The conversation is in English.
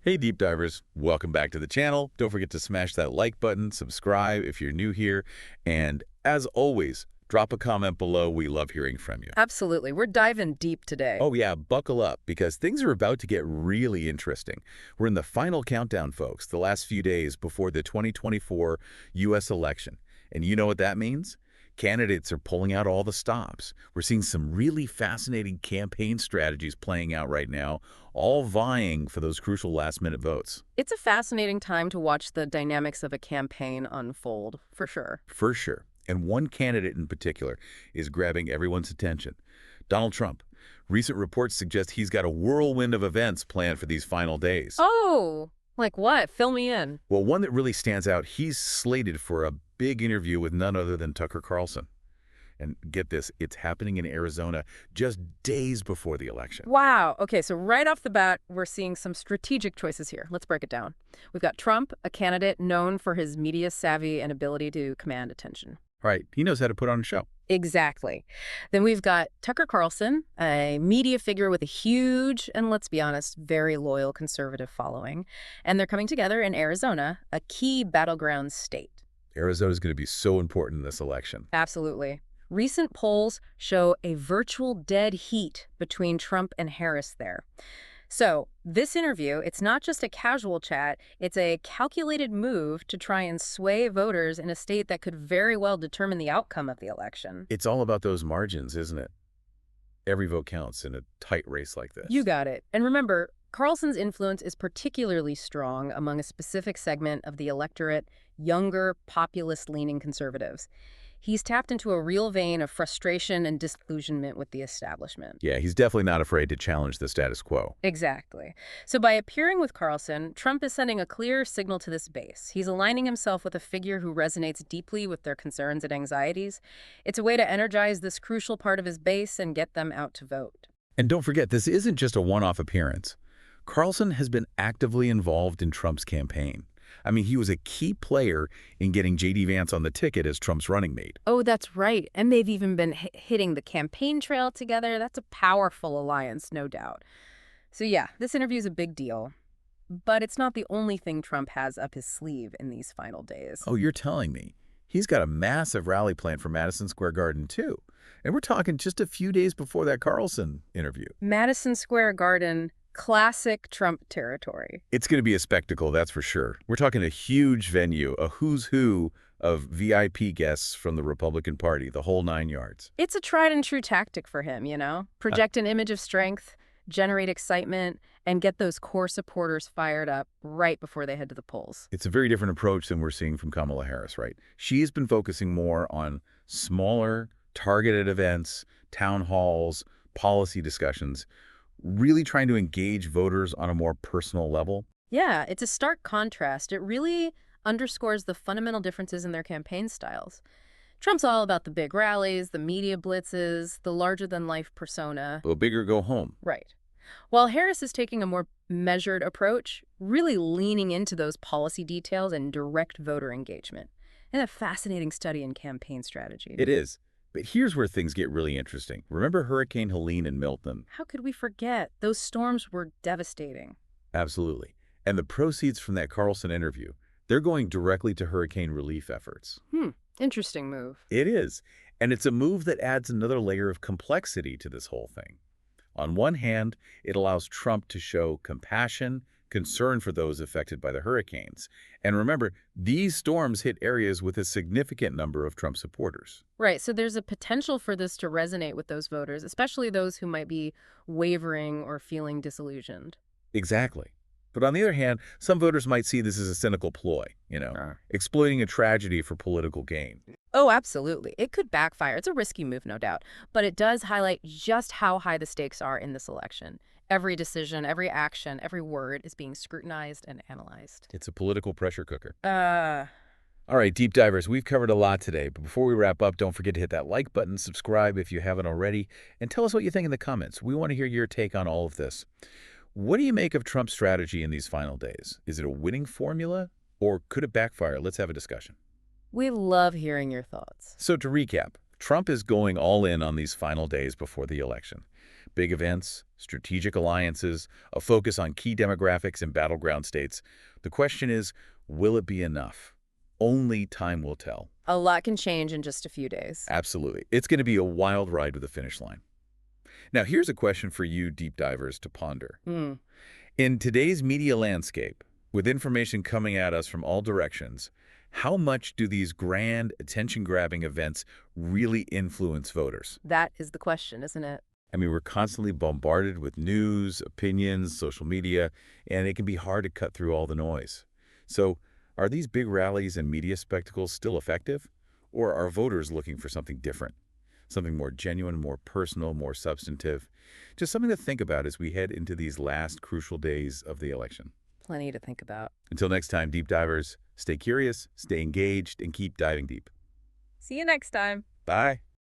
Hey deep divers, welcome back to the channel. Don't forget to smash that like button, subscribe if you're new here, and as always, drop a comment below. We love hearing from you. Absolutely. We're diving deep today. Oh yeah, buckle up because things are about to get really interesting. We're in the final countdown, folks, the last few days before the 2024 U.S. election. And you know what that means? Candidates are pulling out all the stops. We're seeing some really fascinating campaign strategies playing out right now, all vying for those crucial last-minute votes. It's a fascinating time to watch the dynamics of a campaign unfold, for sure. For sure. And one candidate in particular is grabbing everyone's attention. Donald Trump. Recent reports suggest he's got a whirlwind of events planned for these final days. Oh, like what? Fill me in. Well, one that really stands out, he's slated for a big interview with none other than Tucker Carlson. And get this, it's happening in Arizona just days before the election. Wow. Okay, so right off the bat, we're seeing some strategic choices here. Let's break it down. We've got Trump, a candidate known for his media savvy and ability to command attention. Right, he knows how to put on a show. Exactly. Then we've got Tucker Carlson, a media figure with a huge and, let's be honest, very loyal conservative following. And they're coming together in Arizona, a key battleground state. Arizona's going to be so important in this election. Absolutely. Recent polls show a virtual dead heat between Trump and Harris there. So this interview, it's not just a casual chat, it's a calculated move to try and sway voters in a state that could very well determine the outcome of the election. It's all about those margins, isn't it? Every vote counts in a tight race like this. You got it. And remember, Carlson's influence is particularly strong among a specific segment of the electorate, younger, populist-leaning conservatives. He's tapped into a real vein of frustration and disillusionment with the establishment. Yeah, he's definitely not afraid to challenge the status quo. Exactly. So by appearing with Carlson, Trump is sending a clear signal to this base. He's aligning himself with a figure who resonates deeply with their concerns and anxieties. It's a way to energize this crucial part of his base and get them out to vote. And don't forget, this isn't just a one-off appearance. Carlson has been actively involved in Trump's campaign. I mean, he was a key player in getting J.D. Vance on the ticket as Trump's running mate. Oh, that's right. And they've even been hitting the campaign trail together. That's a powerful alliance, no doubt. So yeah, this interview is a big deal. But it's not the only thing Trump has up his sleeve in these final days. Oh, you're telling me. He's got a massive rally planned for Madison Square Garden, too. And we're talking just a few days before that Carlson interview. Madison Square Garden, classic Trump territory. It's going to be a spectacle, that's for sure. We're talking a huge venue, a who's who of VIP guests from the Republican Party, the whole 9 yards. It's a tried and true tactic for him, you know? Project an image of strength, generate excitement, and get those core supporters fired up right before they head to the polls. It's a very different approach than we're seeing from Kamala Harris, right? She's been focusing more on smaller, targeted events, town halls, policy discussions, really trying to engage voters on a more personal level. Yeah, it's a stark contrast. It really underscores the fundamental differences in their campaign styles. Trump's all about the big rallies, the media blitzes, the larger-than-life persona. Go big or go home. Right. While Harris is taking a more measured approach, really leaning into those policy details and direct voter engagement. And a fascinating study in campaign strategy. It is. But here's where things get really interesting. Remember Hurricane Helene and Milton? How could we forget? Those storms were devastating. Absolutely. And the proceeds from that Carlson interview, they're going directly to hurricane relief efforts. Interesting move. It is. And it's a move that adds another layer of complexity to this whole thing. On one hand, it allows Trump to show compassion, concern for those affected by the hurricanes. And remember, these storms hit areas with a significant number of Trump supporters. Right, so there's a potential for this to resonate with those voters, especially those who might be wavering or feeling disillusioned. Exactly. But on the other hand, some voters might see this as a cynical ploy, exploiting a tragedy for political gain. Oh, absolutely. It could backfire. It's a risky move, no doubt. But it does highlight just how high the stakes are in this election. Every decision, every action, every word is being scrutinized and analyzed. It's a political pressure cooker. All right, deep divers, we've covered a lot today. But before we wrap up, don't forget to hit that like button, subscribe if you haven't already, and tell us what you think in the comments. We want to hear your take on all of this. What do you make of Trump's strategy in these final days? Is it a winning formula, or could it backfire? Let's have a discussion. We love hearing your thoughts. So to recap, Trump is going all in on these final days before the election. big events, strategic alliances, a focus on key demographics in battleground states. The question is, will it be enough? Only time will tell. A lot can change in just a few days. Absolutely. It's going to be a wild ride to the finish line. Now, here's a question for you deep divers to ponder. In today's media landscape, with information coming at us from all directions, how much do these grand, attention-grabbing events really influence voters? That is the question, isn't it? I mean, we're constantly bombarded with news, opinions, social media, and it can be hard to cut through all the noise. So, are these big rallies and media spectacles still effective? Or are voters looking for something different? Something more genuine, more personal, more substantive? Just something to think about as we head into these last crucial days of the election. Plenty to think about. Until next time, deep divers, stay curious, stay engaged, and keep diving deep. See you next time. Bye.